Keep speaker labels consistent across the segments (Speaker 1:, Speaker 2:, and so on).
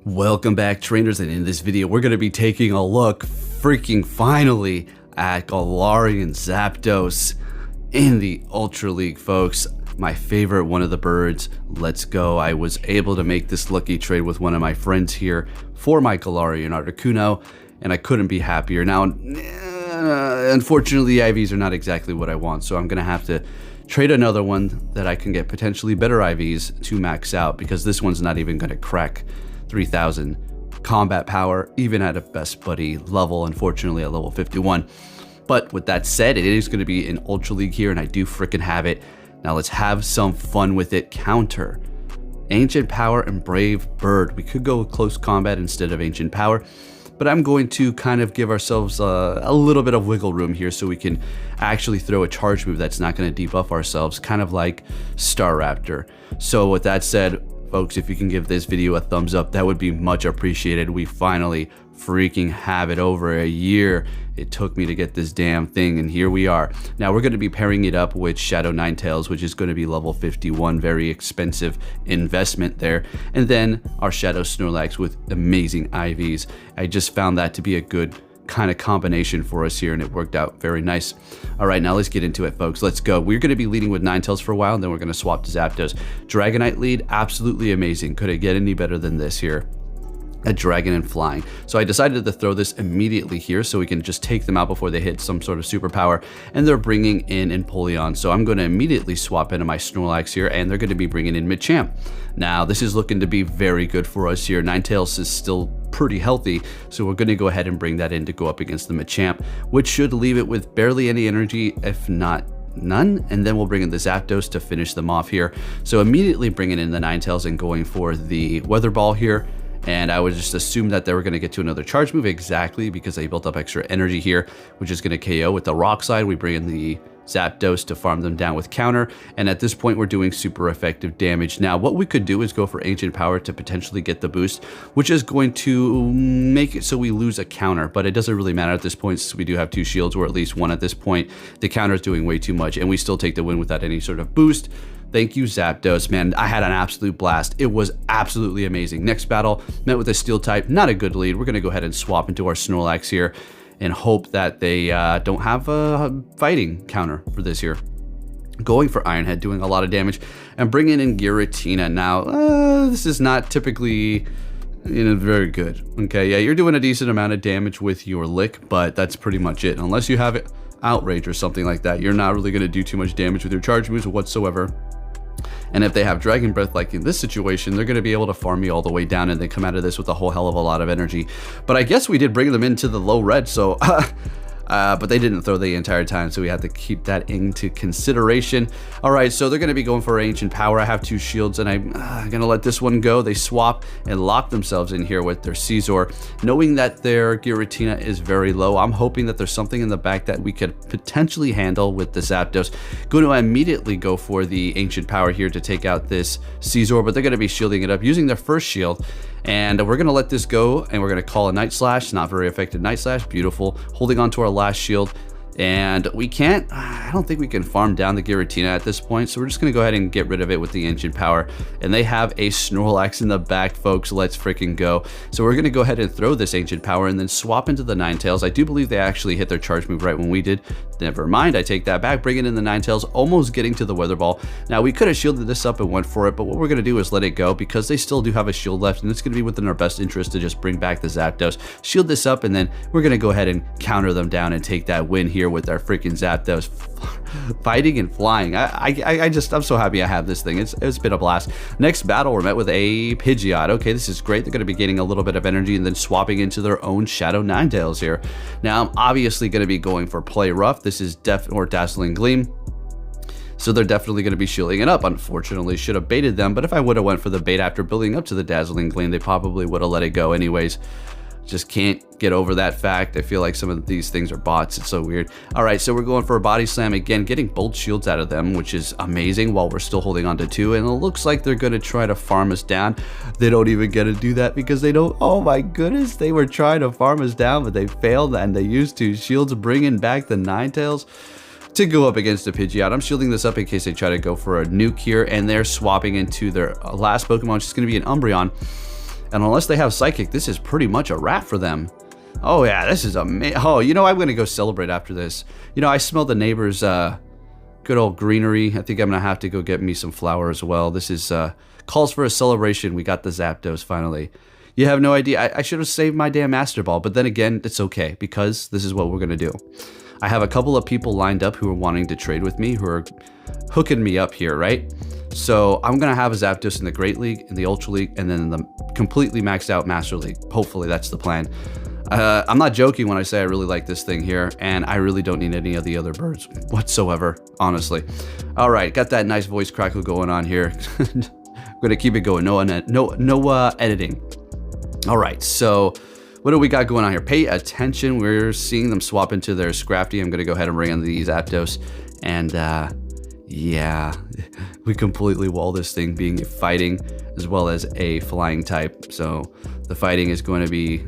Speaker 1: Welcome back, trainers, and in this video we're going to be taking a look freaking finally at Galarian Zapdos in the Ultra League, folks. My favorite one of the birds. Let's go. I was able to make this lucky trade with one of my friends here for my Galarian Articuno, and I couldn't be happier. Now, unfortunately, the IVs are not exactly what I want, so I'm going to have to trade another one that I can get potentially better IVs to max out, because this one's not even going to crack 3000 combat power, even at a best buddy level, unfortunately at level 51. But with that said, it is going to be an Ultra League here, and I do freaking have it. Now let's have some fun with it. Counter Ancient Power and Brave Bird. We could go with Close Combat instead of Ancient Power, but I'm going to kind of give ourselves a little bit of wiggle room here so we can actually throw a charge move that's not going to debuff ourselves, kind of like Staraptor. So with that said, folks, if you can give this video a thumbs up, that would be much appreciated. We finally freaking have it. Over a year it took me to get this damn thing, and here we are. Now we're going to be pairing it up with Shadow Ninetales, which is going to be level 51, very expensive investment there, and then our Shadow Snorlax with amazing IVs. I just found that to be a good kind of combination for us here, and it worked out very nice. All right, now let's get into it, folks. Let's go. We're going to be leading with Ninetales for a while, and then we're going to swap to Zapdos. Dragonite lead, absolutely amazing. Could it get any better than this here? A dragon and flying. So I decided to throw this immediately here so we can just take them out before they hit some sort of superpower, and they're bringing in Empoleon. So I'm going to immediately swap into my Snorlax here, and they're going to be bringing in Machamp. Now this is looking to be very good for us here. Ninetales is still pretty healthy, so we're going to go ahead and bring that in to go up against the Machamp, which should leave it with barely any energy, if not none, and then we'll bring in the Zapdos to finish them off here. So immediately bringing in the Ninetales and going for the Weather Ball here. And I would just assume that they were going to get to another charge move, exactly, because they built up extra energy here, which is going to KO. With the Rock Slide, we bring in the Zapdos to farm them down with counter, and at this point we're doing super effective damage. Now what we could do is go for Ancient Power to potentially get the boost, which is going to make it so we lose a counter, but it doesn't really matter at this point since we do have two shields, or at least one at this point. The counter is doing way too much, and we still take the win without any sort of boost. Thank you, Zapdos, man. I had an absolute blast. It was absolutely amazing. Next battle, met with a Steel type. Not a good lead. We're going to go ahead and swap into our Snorlax here and hope that they don't have a fighting counter for this here. Going for Iron Head, doing a lot of damage, and bringing in Giratina. Now, this is not typically very good. Okay, yeah, you're doing a decent amount of damage with your Lick, but that's pretty much it. Unless you have Outrage or something like that, you're not really going to do too much damage with your charge moves whatsoever. And if they have Dragon Breath, like in this situation, they're going to be able to farm me all the way down, and they come out of this with a whole hell of a lot of energy. But I guess we did bring them into the low red, so but they didn't throw the entire time, so we had to keep that into consideration. All right, so they're going to be going for Ancient Power. I have two shields, and I'm going to let this one go. They swap and lock themselves in here with their Scizor. Knowing that their Giratina is very low, I'm hoping that there's something in the back that we could potentially handle with the Zapdos. Going to immediately go for the Ancient Power here to take out this Scizor, but they're going to be shielding it up using their first shield. And we're going to let this go, and we're going to call a Night Slash. Not very effective Night Slash. Beautiful. Holding on to our last shield. And we can't, I don't think we can farm down the Giratina at this point, so we're just going to go ahead and get rid of it with the Ancient Power. And they have a Snorlax in the back, folks. Let's freaking go. So we're going to go ahead and throw this Ancient Power and then swap into the Ninetales. I do believe they actually hit their charge move right when we did. Never mind, I take that back, bringing in the Ninetales, almost getting to the Weather Ball. Now, we could have shielded this up and went for it, but what we're going to do is let it go, because they still do have a shield left, and it's going to be within our best interest to just bring back the Zapdos, shield this up, and then we're going to go ahead and counter them down and take that win here with our freaking Zapdos fighting and flying. I'm so happy I have this thing. It's been a blast. Next battle, we're met with a Pidgeot. Okay, this is great. They're going to be gaining a little bit of energy and then swapping into their own Shadow Ninetales here. Now, I'm obviously going to be going for Play Rough. This is or Dazzling Gleam. So they're definitely going to be shielding it up. Unfortunately, should have baited them, but if I would have went for the bait after building up to the Dazzling Gleam, they probably would have let it go anyways. Just can't get over that fact. I feel like some of these things are bots. It's so weird. All right, so we're going for a Body Slam again, getting both shields out of them, which is amazing, while we're still holding on to two. And it looks like they're going to try to farm us down. They don't even get to do that because they don't. Oh my goodness, they were trying to farm us down, but they failed, and they used two shields, bringing back the Ninetales to go up against a Pidgeot. I'm shielding this up in case they try to go for a nuke here, and they're swapping into their last Pokemon, which is going to be an Umbreon. And unless they have Psychic, this is pretty much a wrap for them. Oh yeah, this is amazing. Oh, you know, I'm gonna go celebrate after this. You know, I smell the neighbors' good old greenery. I think I'm gonna have to go get me some flour as well. This is calls for a celebration. We got the Zapdos finally. You have no idea. I should have saved my damn Master Ball, but then again, it's okay because this is what we're gonna do. I have a couple of people lined up who are wanting to trade with me, who are hooking me up here, right? So I'm gonna have a Zapdos in the Great League, in the Ultra League, and then in the completely maxed out Master League. Hopefully that's the plan. I'm not joking when I say I really like this thing here, and I really don't need any of the other birds whatsoever, honestly. All right, got that nice voice crackle going on here. I'm gonna keep it going. No editing. All right, so what do we got going on here? Pay attention. We're seeing them swap into their Scrafty. I'm gonna go ahead and bring in the Zapdos, and yeah, we completely wall this thing, being a fighting as well as a flying type. So the fighting is going to be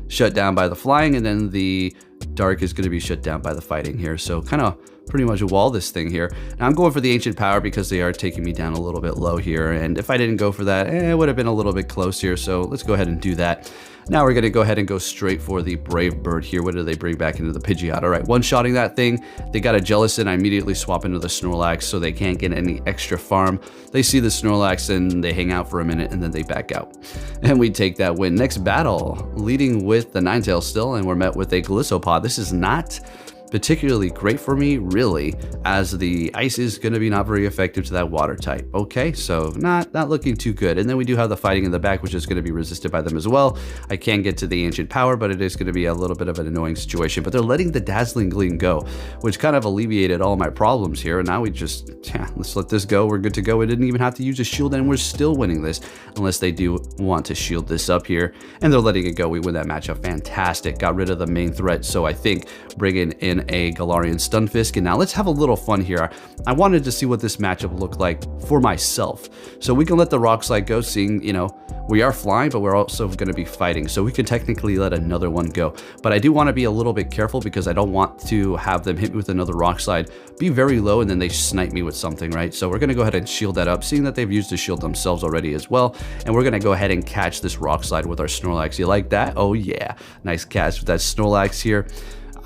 Speaker 1: shut down by the flying, and then the dark is going to be shut down by the fighting here. So kind of pretty much wall this thing here. Now I'm going for the Ancient Power because they are taking me down a little bit low here, and if I didn't go for that, it would have been a little bit close here. So let's go ahead and do that. Now we're going to go ahead and go straight for the Brave Bird here. What do they bring back into the Pidgeot? All right, one-shotting that thing. They got a Jellicent. I immediately swap into the Snorlax so they can't get any extra farm. They see the Snorlax and they hang out for a minute and then they back out. And we take that win. Next battle, leading with the Ninetales still, and we're met with a Glissopod. This is not particularly great for me, really, as the ice is going to be not very effective to that water type. Okay, so not looking too good. And then we do have the fighting in the back, which is going to be resisted by them as well. I can get to the Ancient Power, but it is going to be a little bit of an annoying situation. But they're letting the Dazzling Gleam go, which kind of alleviated all my problems here. And now we just, yeah, let's let this go. We're good to go. We didn't even have to use a shield, and we're still winning this, unless they do want to shield this up here. And they're letting it go. We win that matchup. Fantastic. Got rid of the main threat. So I think bringing in a Galarian Stunfisk, and now let's have a little fun here. I wanted to see what this matchup looked like for myself, so we can let the Rock Slide go, seeing, you know, we are flying, but we're also going to be fighting, so we can technically let another one go. But I do want to be a little bit careful because I don't want to have them hit me with another Rock Slide, be very low, and then they snipe me with something, right? So we're going to go ahead and shield that up, seeing that they've used the shield themselves already as well, and we're going to go ahead and catch this Rock Slide with our Snorlax. You like that? Oh yeah, nice catch with that Snorlax here.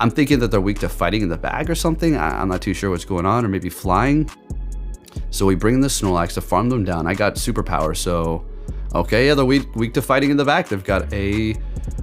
Speaker 1: I'm thinking that they're weak to fighting in the bag or something. I'm not too sure what's going on, or maybe flying. So we bring the Snorlax to farm them down. I got superpower, so okay, yeah, they're weak to fighting in the back. They've got a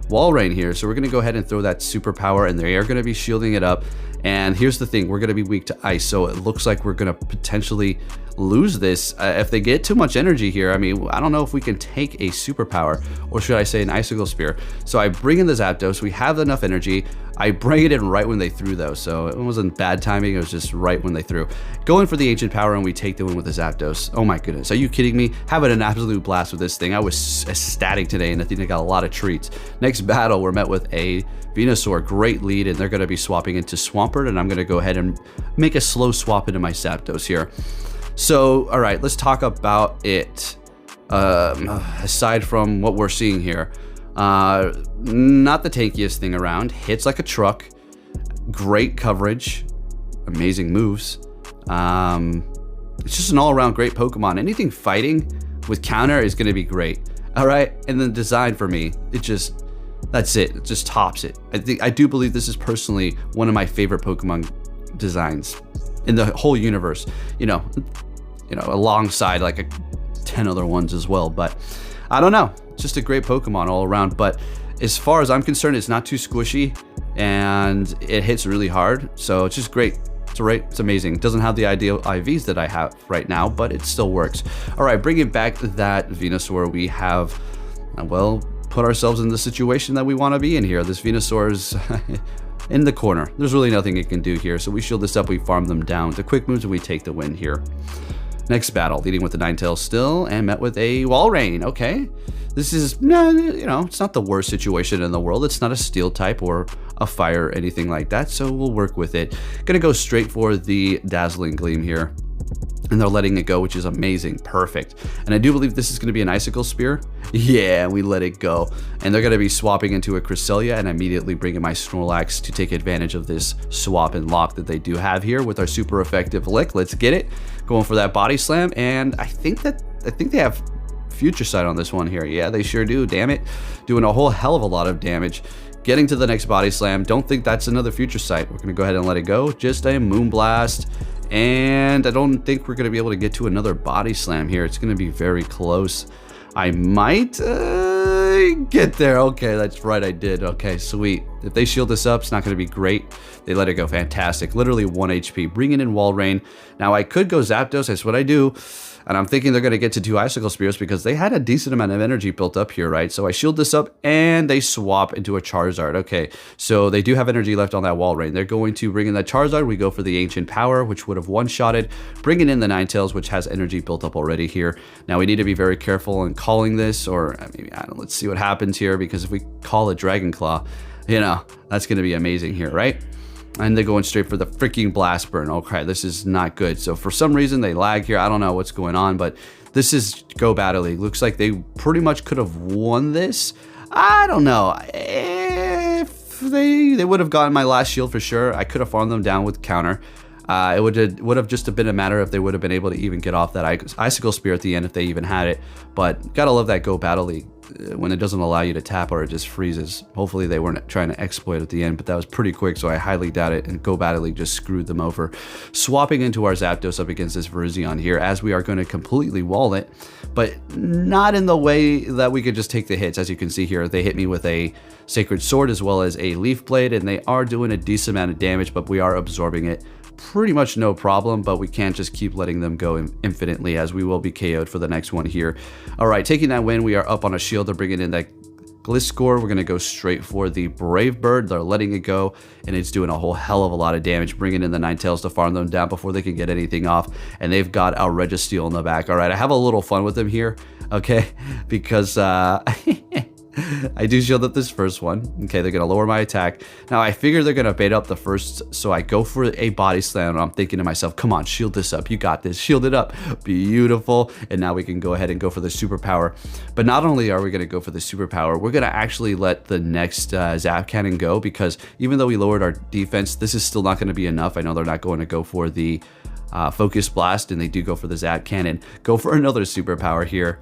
Speaker 1: Wall Rain here, so we're gonna go ahead and throw that superpower, and they are gonna be shielding it up. And here's the thing, we're gonna be weak to ice, so it looks like we're gonna potentially lose this if they get too much energy here. I mean, I don't know if we can take a superpower, or should I say an Icicle Spear. So I bring in the Zapdos, we have enough energy. I bring it in right when they threw though, so it wasn't bad timing, it was just right when they threw. Going for the Ancient Power, and we take the win with the Zapdos. Oh my goodness, are you kidding me? Having an absolute blast with this thing. I was ecstatic today, and I think I got a lot of treats. Next battle, we're met with a Venusaur, great lead, and they're gonna be swapping into Swampert, and I'm gonna go ahead and make a slow swap into my Zapdos here. So, all right, let's talk about it. Aside from what we're seeing here, not the tankiest thing around. Hits like a truck. Great coverage. Amazing moves. It's just an all-around great Pokemon. Anything fighting with counter is going to be great. All right, and the design for me, that's it. It just tops it. I do believe this is personally one of my favorite Pokemon designs in the whole universe. You know, alongside like 10 other ones as well. But I don't know. Just a great Pokemon all around. But as far as I'm concerned, it's not too squishy, and it hits really hard. So it's just great. It's amazing. It doesn't have the ideal IVs that I have right now, but it still works. All right, bringing back that Venusaur, we have, well, put ourselves in the situation that we want to be in here. This Venusaur is in the corner. There's really nothing it can do here. So we shield this up, we farm them down. The quick moves, and we take the win here. Next battle, leading with the Ninetales still, and met with a Wall Rain. Okay, this is, you know, it's not the worst situation in the world. It's not a steel type or a fire or anything like that, so we'll work with it. Gonna go straight for the Dazzling Gleam here, and they're letting it go, which is amazing. Perfect. And I do believe this is going to be an Icicle Spear. Yeah, we let it go. And they're going to be swapping into a Cresselia, and immediately bringing my Snorlax to take advantage of this swap and lock that they do have here with our super effective Lick. Let's get it. Going for that Body Slam, and I think they have Future Sight on this one here. Yeah, they sure do, damn it. Doing a whole hell of a lot of damage. Getting to the next Body Slam. Don't think that's another Future Sight. We're going to go ahead and let it go. Just a Moonblast. And I don't think we're going to be able to get to another Body Slam here. It's going to be very close. I might get there. Okay, that's right, I did. Okay, sweet. If they shield this up, it's not going to be great. They let it go. Fantastic. Literally 1 HP. Bringing in Wall Rain. Now, I could go Zapdos. That's what I do. And I'm thinking they're going to get to 2 Icicle Spears because they had a decent amount of energy built up here, right? So I shield this up and they swap into a Charizard. Okay, so they do have energy left on that Wall Rain. They're going to bring in that Charizard. We go for the Ancient Power, which would have one-shotted. Bringing in the Ninetales, which has energy built up already here. Now we need to be very careful in calling this, or maybe, I don't know, let's see what happens here, because if we call it Dragon Claw, you know, that's going to be amazing here, right? And they're going straight for the freaking Blast Burn. Okay, this is not good. So for some reason, they lag here. I don't know what's going on, but this is Go Battle League. Looks like they pretty much could have won this. I don't know. If they would have gotten my last shield for sure. I could have farmed them down with counter. It would have just been a matter if they would have been able to even get off that Icicle Spear at the end if they even had it. But gotta love that Go Battle League when it doesn't allow you to tap or it just freezes. Hopefully they weren't trying to exploit at the end, but that was pretty quick, so I highly doubt it, and Go Battle League just screwed them over. Swapping into our Zapdos up against this Virizion here, as we are going to completely wall it, but not in the way that we could just take the hits. As you can see here, they hit me with a Sacred Sword as well as a Leaf Blade, and they are doing a decent amount of damage, but we are absorbing it pretty much no problem, but we can't just keep letting them go infinitely, as we will be KO'd for the next one here. All right, taking that win, we are up on a shield. They're bringing in that Gliscor. We're going to go straight for the Brave Bird. They're letting it go, and it's doing a whole hell of a lot of damage, bringing in the Ninetales to farm them down before they can get anything off, and they've got our Registeel in the back. All right, I have a little fun with them here, okay, because I do shield up this first one. Okay, they're going to lower my attack. Now, I figure they're going to bait up the first, so I go for a Body Slam, and I'm thinking to myself, come on, shield this up. You got this. Shield it up. Beautiful. And now we can go ahead and go for the Superpower. But not only are we going to go for the Superpower, we're going to actually let the next Zap Cannon go, because even though we lowered our defense, this is still not going to be enough. I know they're not going to go for the Focus Blast, and they do go for the Zap Cannon. Go for another Superpower here.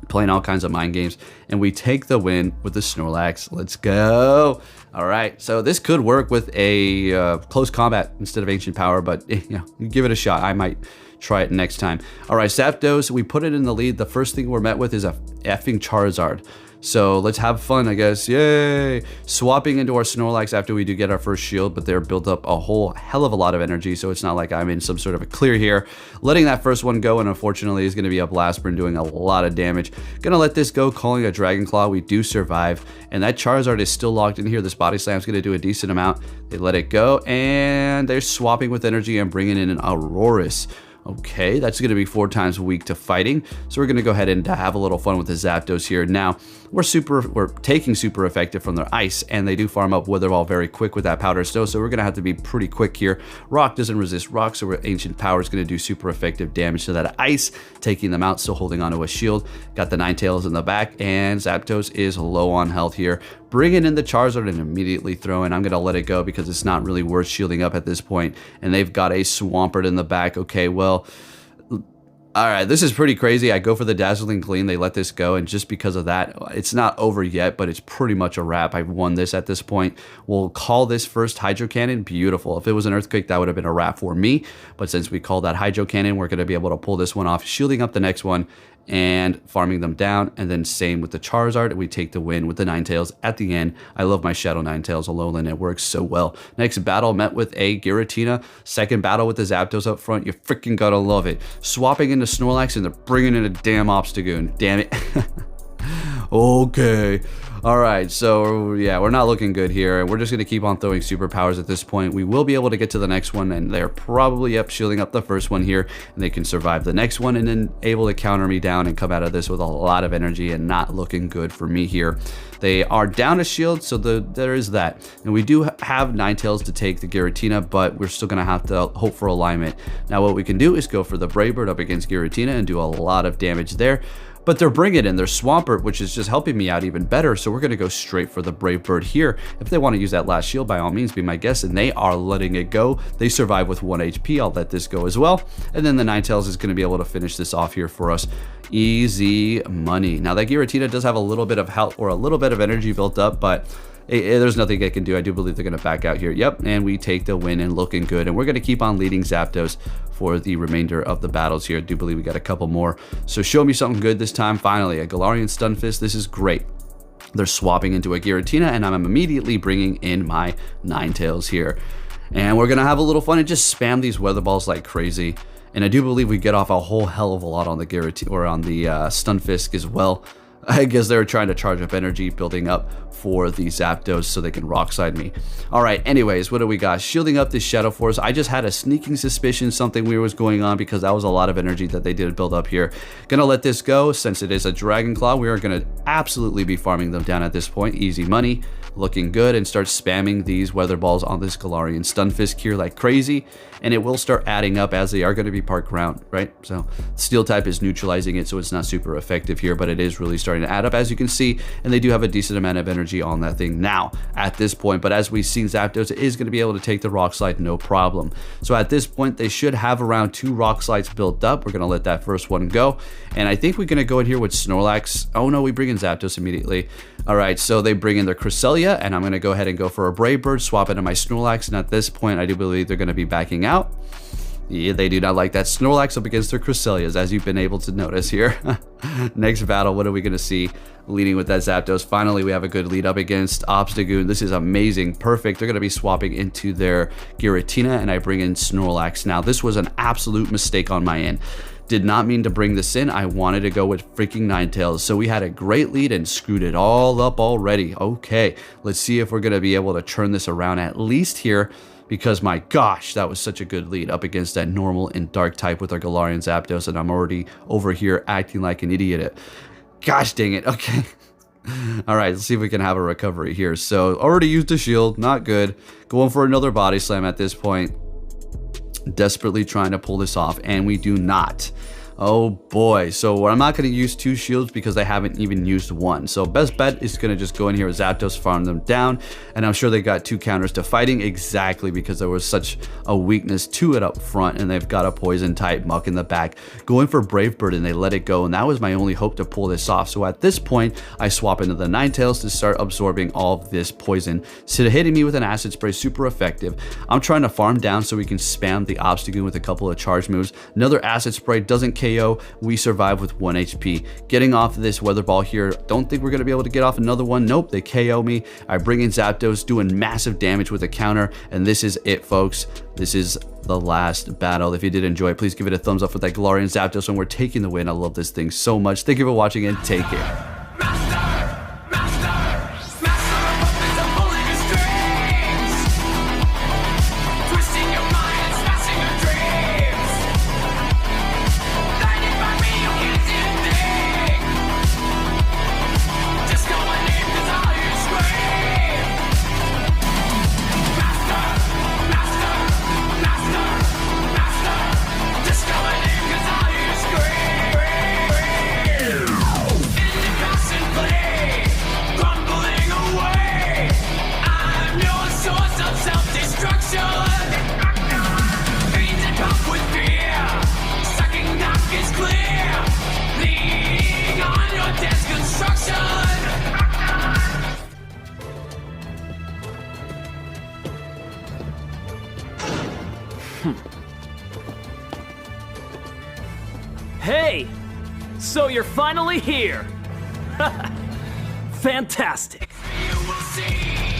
Speaker 1: Playing all kinds of mind games, and we take the win with the Snorlax. Let's go. All right, so this could work with a close combat instead of Ancient Power, but you know, give it a shot. I might try it next time. All right, Zapdos, we put it in the lead. The first thing we're met with is a effing Charizard. So let's have fun, I guess. Yay! Swapping into our Snorlax after we do get our first shield, but they're built up a whole hell of a lot of energy, so it's not like I'm in some sort of a clear here. Letting that first one go, and unfortunately is going to be a Blast Burn doing a lot of damage. Gonna let this go, calling a Dragon Claw. We do survive, and that Charizard is still locked in here. This Body Slam's going to do a decent amount. They let it go, and they're swapping with energy and bringing in an Aurorus. Okay, that's going to be 4 times weak to fighting, so we're going to go ahead and have a little fun with the Zapdos here. Now, we're taking super effective from their ice, and they do farm up Wither Ball very quick with that Powder Snow, so we're going to have to be pretty quick here. Rock doesn't resist rock, so Ancient Power is going to do super effective damage to that ice, taking them out, still holding onto a shield. Got the Ninetales in the back, and Zapdos is low on health here. Bringing in the Charizard and immediately throwing. I'm going to let it go because it's not really worth shielding up at this point. And they've got a Swampert in the back. Okay, well, all right, this is pretty crazy. I go for the Dazzling Gleam. They let this go, and just because of that, it's not over yet, but it's pretty much a wrap. I've won this at this point. We'll call this first Hydro Cannon. Beautiful. If it was an Earthquake, that would have been a wrap for me. But since we called that Hydro Cannon, we're going to be able to pull this one off, shielding up the next one and farming them down, and then same with the Charizard, and we take the win with the Ninetales at the end. I love my Shadow Ninetales Alolan. It works so well. Next battle met with a Giratina. Second battle with the Zapdos up front. You freaking gotta love it. Swapping into Snorlax, and they're bringing in a damn Obstagoon. Damn it. Okay. All right, so yeah, we're not looking good here. We're just going to keep on throwing superpowers at this point. We will be able to get to the next one, and they're probably shielding up the first one here, and they can survive the next one, and then able to counter me down and come out of this with a lot of energy, and not looking good for me here. They are down a shield, so there is that. And we do have Ninetales to take the Giratina, but we're still going to have to hope for alignment. Now what we can do is go for the Brave Bird up against Giratina and do a lot of damage there. but they're bringing in their Swampert, which is just helping me out even better. So we're going to go straight for the Brave Bird here. If they want to use that last shield, by all means, be my guest, and they are letting it go. They survive with 1 HP. I'll let this go as well. And then the Ninetales is going to be able to finish this off here for us. Easy money. Now that Giratina does have a little bit of health or a little bit of energy built up, but there's nothing I can do. I do believe they're going to back out here. Yep, and we take the win and looking good. And we're going to keep on leading Zapdos for the remainder of the battles here. I do believe we got a couple more. So show me something good this time. Finally, a Galarian Stunfisk. This is great. They're swapping into a Giratina, and I'm immediately bringing in my Ninetales here. And we're going to have a little fun and just spam these Weather Balls like crazy. And I do believe we get off a whole hell of a lot on the Giratina or on the Stunfisk as well. I guess they were trying to charge up energy, building up for the Zapdos so they can Rock Slide me. All right, anyways, what do we got? Shielding up this Shadow Force. I just had a sneaking suspicion something weird was going on because that was a lot of energy that they did build up here. Gonna let this go since it is a Dragon Claw. We are gonna absolutely be farming them down at this point. Easy money, looking good, and start spamming these Weather Balls on this Galarian Stunfisk here like crazy. And it will start adding up as they are going to be part ground, right? So Steel type is neutralizing it, so it's not super effective here, but it is really starting to add up, as you can see, and they do have a decent amount of energy on that thing now at this point. But as we've seen, Zapdos is going to be able to take the Rock Slide no problem. So at this point, they should have around 2 Rock Slides built up. We're going to let that first one go, and I think we're going to go in here with Snorlax. Oh no, we bring in Zapdos immediately. All right, so they bring in their Cresselia, and I'm going to go ahead and go for a Brave Bird, swap into my Snorlax, and at this point, I do believe they're going to be backing out. Yeah, they do not like that. Snorlax up against their Cresselias, as you've been able to notice here. Next battle, what are we going to see? Leading with that Zapdos. Finally, we have a good lead up against Obstagoon. This is amazing. Perfect. They're going to be swapping into their Giratina, and I bring in Snorlax. Now, this was an absolute mistake on my end. Did not mean to bring this in. I wanted to go with freaking Ninetales. So we had a great lead and screwed it all up already. Okay, let's see if we're going to be able to turn this around at least here, because my gosh, that was such a good lead up against that normal and dark type with our Galarian Zapdos, and I'm already over here acting like an idiot. Gosh dang it. Okay. All right, let's see if we can have a recovery here. So already used a shield, not good. Going for another body slam at this point. Desperately trying to pull this off, and we do not. Oh boy, so I'm not going to use 2 shields because I haven't even used 1. So best bet is going to just go in here with Zapdos, farm them down, and I'm sure they got 2 counters to fighting exactly because there was such a weakness to it up front, and they've got a poison type Muck in the back. Going for Brave Bird, and they let it go, and that was my only hope to pull this off. So at this point, I swap into the Ninetales to start absorbing all of this poison. So hitting me with an Acid Spray, super effective. I'm trying to farm down so we can spam the Obstagoon with a couple of charge moves. Another Acid Spray doesn't KO. We survive with 1 HP. Getting off this Weather Ball here. Don't think we're going to be able to get off another one. Nope, they KO me. I bring in Zapdos, doing massive damage with a counter, and this is it, folks. This is the last battle. If you did enjoy, please give it a thumbs up for that Galarian Zapdos, and we're taking the win. I love this thing so much. Thank you for watching, and take care.
Speaker 2: Hey! So you're finally here! Fantastic! You will see.